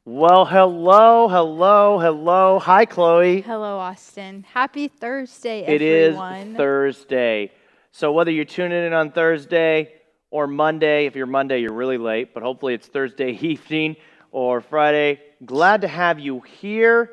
Well, hello. Hi, Chloe. Hello, Austin. Happy Thursday, It is everyone. Thursday. So whether you're tuning in on Thursday or Monday, if you're Monday, you're really late, but hopefully it's Thursday evening or Friday. Glad to have you here.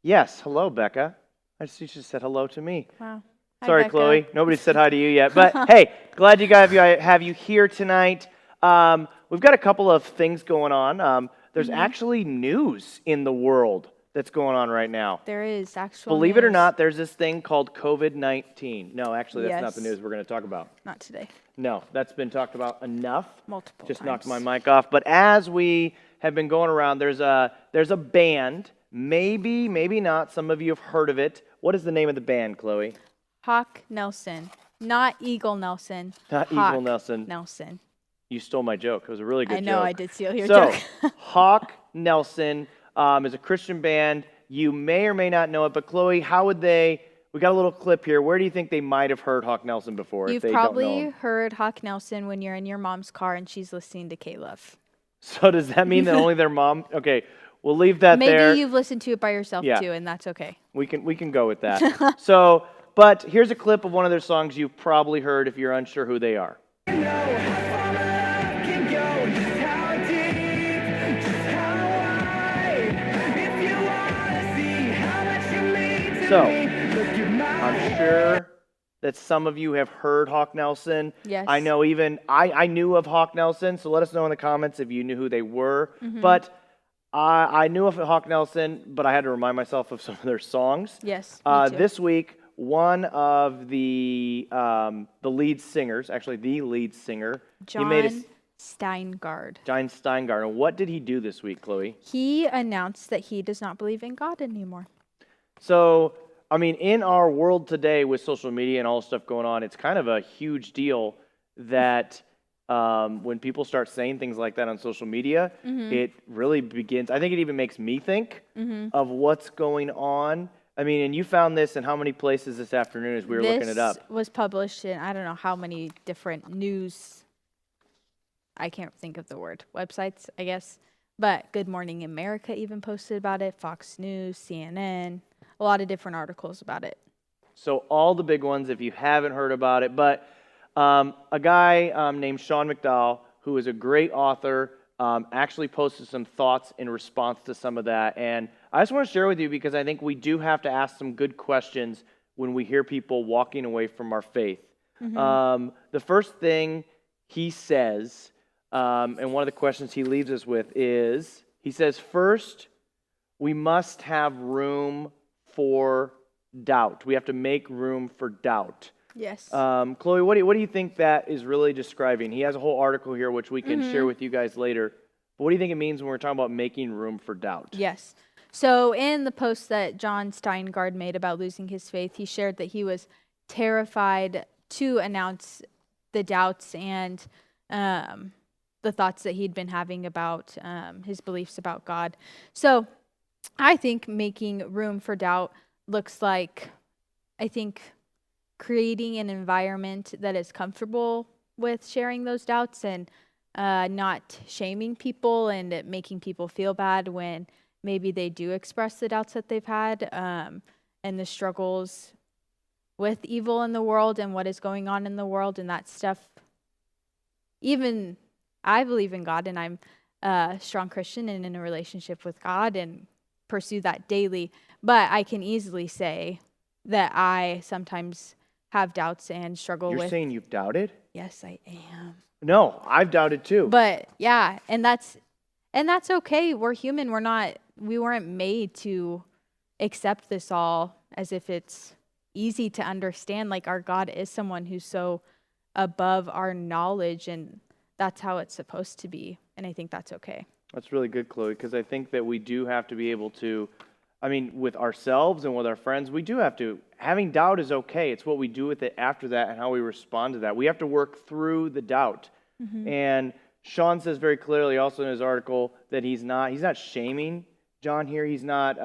Yes, hello, Becca. I just, you just said hello to me. Wow. Hi, Sorry, Becca. Chloe. Nobody said hi to you yet. But hey, glad you guys have you here tonight. We've got a couple of things going on. There's actually news in the world that's going on right now. There is actual Believe it or news. not, there's this thing called COVID-19. No, actually, that's not the Yes. news we're going to talk about. Not today. No, that's been talked about enough. Multiple Just times. knocked my mic off. But as we have been going around, there's a band. Maybe not. Some of you have heard of it. What is the name of the band, Chloe? Hawk Nelson. Not Eagle Nelson. Not Hawk Eagle Nelson. Nelson. You stole my joke. It was a really good joke. I know, I did steal your So, joke. Hawk Nelson is a Christian band. You may or may not know it, but Chloe, how would they? We got a little clip here. Where do you think they might have heard Hawk Nelson before? You've if they don't know probably him? heard Hawk Nelson when you're in your mom's car and she's listening to K-Love. So does that mean that only their mom? Okay, we'll leave that Maybe there. you've listened to it by yourself Yeah. too, and that's okay. We can go with that. So, but here's a clip of one of their songs you've probably heard if you're unsure who they are. So, I'm sure that some of you have heard Hawk Nelson. Yes. I know even I knew of Hawk Nelson, so let us know in the comments if you knew who they were. But I knew of Hawk Nelson, but I had to remind myself of some of their songs. Yes, me too. This week, one of the lead singers, actually the lead singer, John Steingard. John Steingard. And what did he do this week, Chloe? He announced that he does not believe in God anymore. So, I mean, in our world today with social media and all the stuff going on, it's kind of a huge deal that when people start saying things like that on social media, it really begins, I think it even makes me think of what's going on. I mean, and you found this in how many places this afternoon as we were looking it up? This was published in I don't know how many different news, I can't think of the word, websites, I guess. But Good Morning America even posted about it, Fox News, CNN, a lot of different articles about it. So all the big ones, if you haven't heard about it. But a guy named Sean McDowell, who is a great author, actually posted some thoughts in response to some of that. And I just want to share with you because I think we do have to ask some good questions when we hear people walking away from our faith. The first thing he says, and one of the questions he leaves us with is, he says, first, we must have room for doubt. We have to make room for doubt. Yes. Chloe, what do you think that is really describing? He has a whole article here which we can share with you guys later. But what do you think it means when we're talking about making room for doubt? Yes. So in the post that John Steingard made about losing his faith, he shared that he was terrified to announce the doubts and the thoughts that he'd been having about his beliefs about God. So I think making room for doubt looks like, I think, creating an environment that is comfortable with sharing those doubts and not shaming people and making people feel bad when maybe they do express the doubts that they've had and the struggles with evil in the world and what is going on in the world and that stuff. Even I believe in God and I'm a strong Christian and in a relationship with God and pursue that daily. But I can easily say that I sometimes have doubts and struggle with. You're saying you've doubted? Yes, I am. No, I've doubted too. But yeah, and that's okay. We're human. We weren't made to accept this all as if it's easy to understand. Like our God is someone who's so above our knowledge, and that's how it's supposed to be. And I think that's okay. That's really good, Chloe, because I think that we do have to be able to, I mean, with ourselves and with our friends, we do have to, having doubt is okay. It's what we do with it after that and how we respond to that. We have to work through the doubt. And Sean says very clearly also in his article that he's not shaming John here. He's not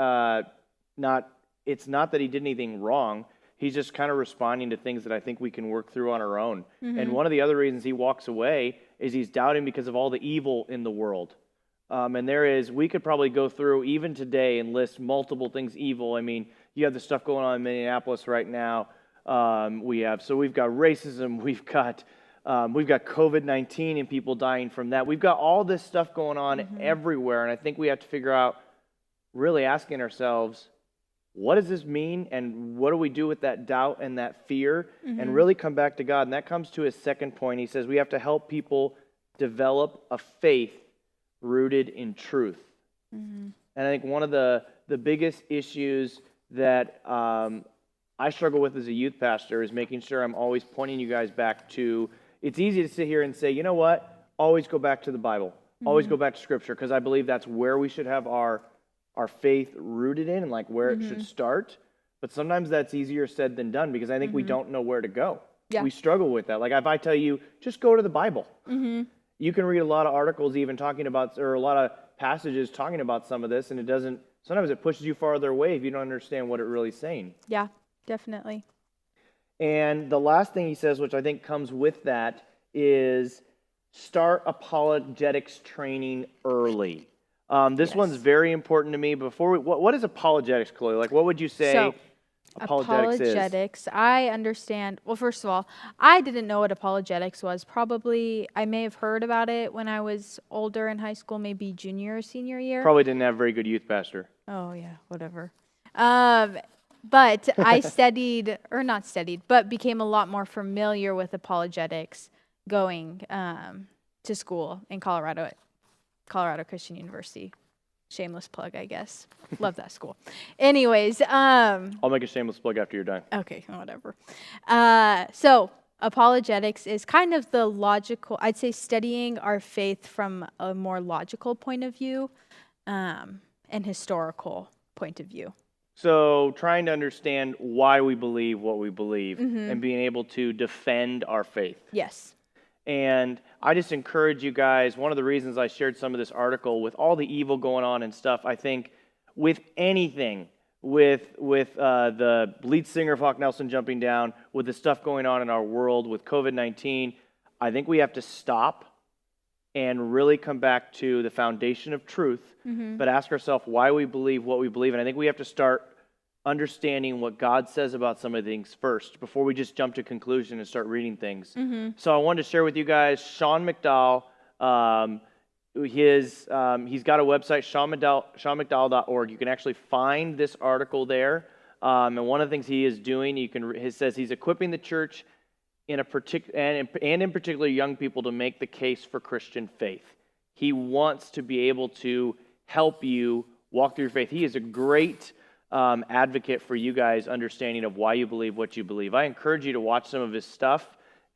it's not that he did anything wrong. He's just kind of responding to things that I think we can work through on our own. And one of the other reasons he walks away is he's doubting because of all the evil in the world. And we could probably go through even today and list multiple things evil. I mean, you have the stuff going on in Minneapolis right now. We've got racism. We've got COVID-19 and people dying from that. We've got all this stuff going on everywhere. And I think we have to figure out, really asking ourselves, what does this mean, and what do we do with that doubt and that fear, and really come back to God. And that comes to his second point. He says we have to help people develop a faith rooted in truth. And I think one of the biggest issues that I struggle with as a youth pastor is making sure I'm always pointing you guys back to, it's easy to sit here and say, you know what, always go back to the Bible, always go back to Scripture, because I believe that's where we should have our faith rooted in and like where it should start. But sometimes that's easier said than done, because I think we don't know where to go. Yeah. We struggle with that. Like if I tell you, just go to the Bible. You can read a lot of articles even talking about, or a lot of passages talking about some of this, and sometimes it pushes you farther away if you don't understand what it really is saying. Yeah, definitely. And the last thing he says, which I think comes with that, is start apologetics training early. This one's very important to me. What is apologetics, Chloe? Like, what would you say apologetics is? I understand. Well, first of all, I didn't know what apologetics was. Probably, I may have heard about it when I was older in high school, maybe junior or senior year. Probably didn't have a very good youth pastor. Oh, yeah, whatever. But I but became a lot more familiar with apologetics going to school in Colorado at Colorado Christian University. Shameless plug, I guess. Love that school. Anyways. I'll make a shameless plug after you're done. Okay, whatever. So apologetics is kind of the logical, I'd say studying our faith from a more logical point of view and historical point of view. So trying to understand why we believe what we believe and being able to defend our faith. Yes. And I just encourage you guys, one of the reasons I shared some of this article, with all the evil going on and stuff, I think with anything, with the lead singer of Hawk Nelson jumping down, with the stuff going on in our world with COVID-19, I think we have to stop and really come back to the foundation of truth, but ask ourselves why we believe what we believe. And I think we have to start understanding what God says about some of the things first before we just jump to conclusion and start reading things. So I wanted to share with you guys Sean McDowell. He's got a website, seanmcdowell.org. You can actually find this article there. And one of the things he is doing, he says he's equipping the church in particular young people to make the case for Christian faith. He wants to be able to help you walk through your faith. He is a great advocate for you guys' understanding of why you believe what you believe. I encourage you to watch some of his stuff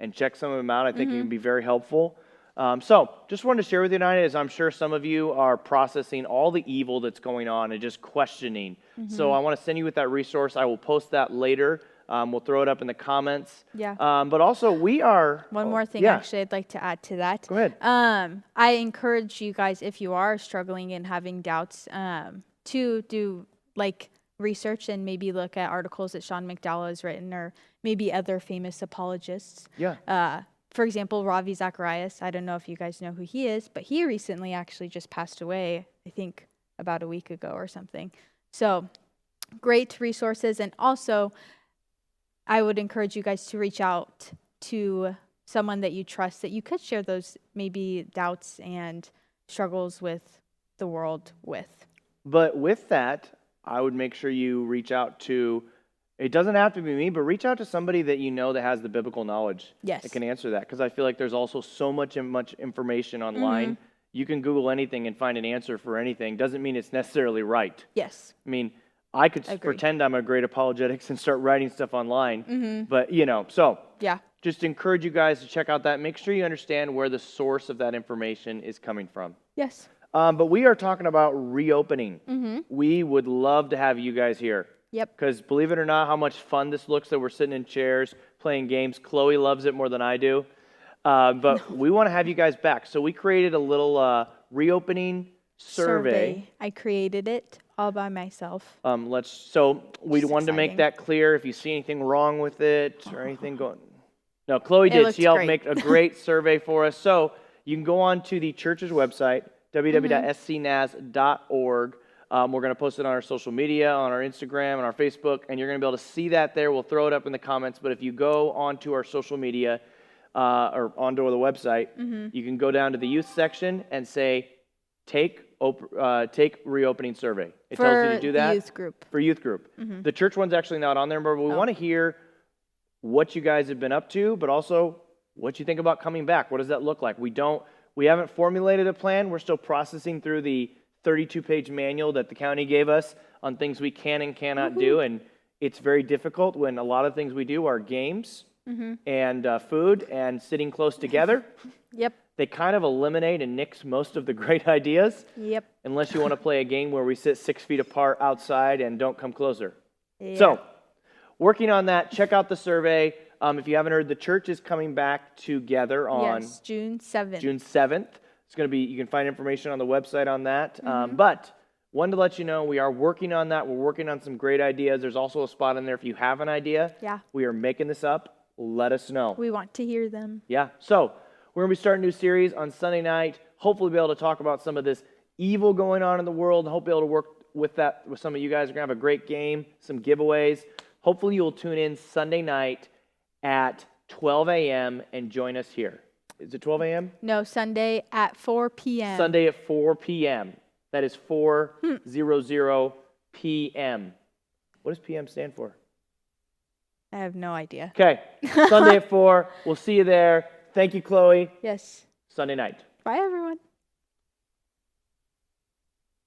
and check some of them out. I think it can be very helpful. So just wanted to share with you tonight, as I'm sure some of you are processing all the evil that's going on and just questioning. So I want to send you with that resource. I will post that later. We'll throw it up in the comments. Yeah. But also we are... One more thing, actually, I'd like to add to that. Go ahead. I encourage you guys, if you are struggling and having doubts, to do research and maybe look at articles that Sean McDowell has written, or maybe other famous apologists. Yeah. For example, Ravi Zacharias. I don't know if you guys know who he is, but he recently actually just passed away, I think about a week ago or something. So great resources. And also, I would encourage you guys to reach out to someone that you trust, that you could share those maybe doubts and struggles with the world with. But with that, I would make sure you reach out to, it doesn't have to be me, but reach out to somebody that you know that has the biblical knowledge that can answer that. Because I feel like there's also so much information online. You can Google anything and find an answer for anything. Doesn't mean it's necessarily right. Yes. I mean, I could pretend I'm a great apologetics and start writing stuff online. But, so just encourage you guys to check out that. Make sure you understand where the source of that information is coming from. Yes. But we are talking about reopening. We would love to have you guys here. Yep. Because believe it or not, how much fun this looks that we're sitting in chairs playing games. Chloe loves it more than I do. But we want to have you guys back. So we created a little reopening survey. I created it all by myself. So we Which is wanted to make exciting. that clear. If you see anything wrong with it or anything going, no, Chloe It did. looks She helped great. make a great survey for us. So you can go on to the church's website, www.scnaz.org. We're going to post it on our social media, on our Instagram, and our Facebook, and you're going to be able to see that there. We'll throw it up in the comments. But if you go onto our social media or onto the website, you can go down to the youth section and say, take reopening survey. It tells you to do that. For youth group. For youth group. The church one's actually not on there, but we want to hear what you guys have been up to, but also what you think about coming back. What does that look like? We haven't formulated a plan. We're still processing through the 32-page manual that the county gave us on things we can and cannot do, and it's very difficult when a lot of things we do are games and food and sitting close together. Yep. They kind of eliminate and nix most of the great ideas. Yep. Unless you want to play a game where we sit 6 feet apart outside and don't come closer. Yeah. So, working on that, check out the survey. If you haven't heard, the church is coming back together on June 7th. June 7th. It's going to be, you can find information on the website on that. But wanted to let you know we are working on that. We're working on some great ideas. There's also a spot in there if you have an idea. Yeah. We are making this up. Let us know. We want to hear them. Yeah. So we're going to be starting a new series on Sunday night. Hopefully be able to talk about some of this evil going on in the world. Hope be able to work with that with some of you guys. We're going to have a great game, some giveaways. Hopefully you'll tune in Sunday night at 12 a.m. and join us here. Is it 12 a.m.? No, Sunday at 4 p.m. Sunday at 4 p.m. That is 4:00 p.m. What does p.m. stand for? I have no idea. Okay. Sunday at 4. We'll see you there. Thank you, Chloe. Yes. Sunday night. Bye, everyone.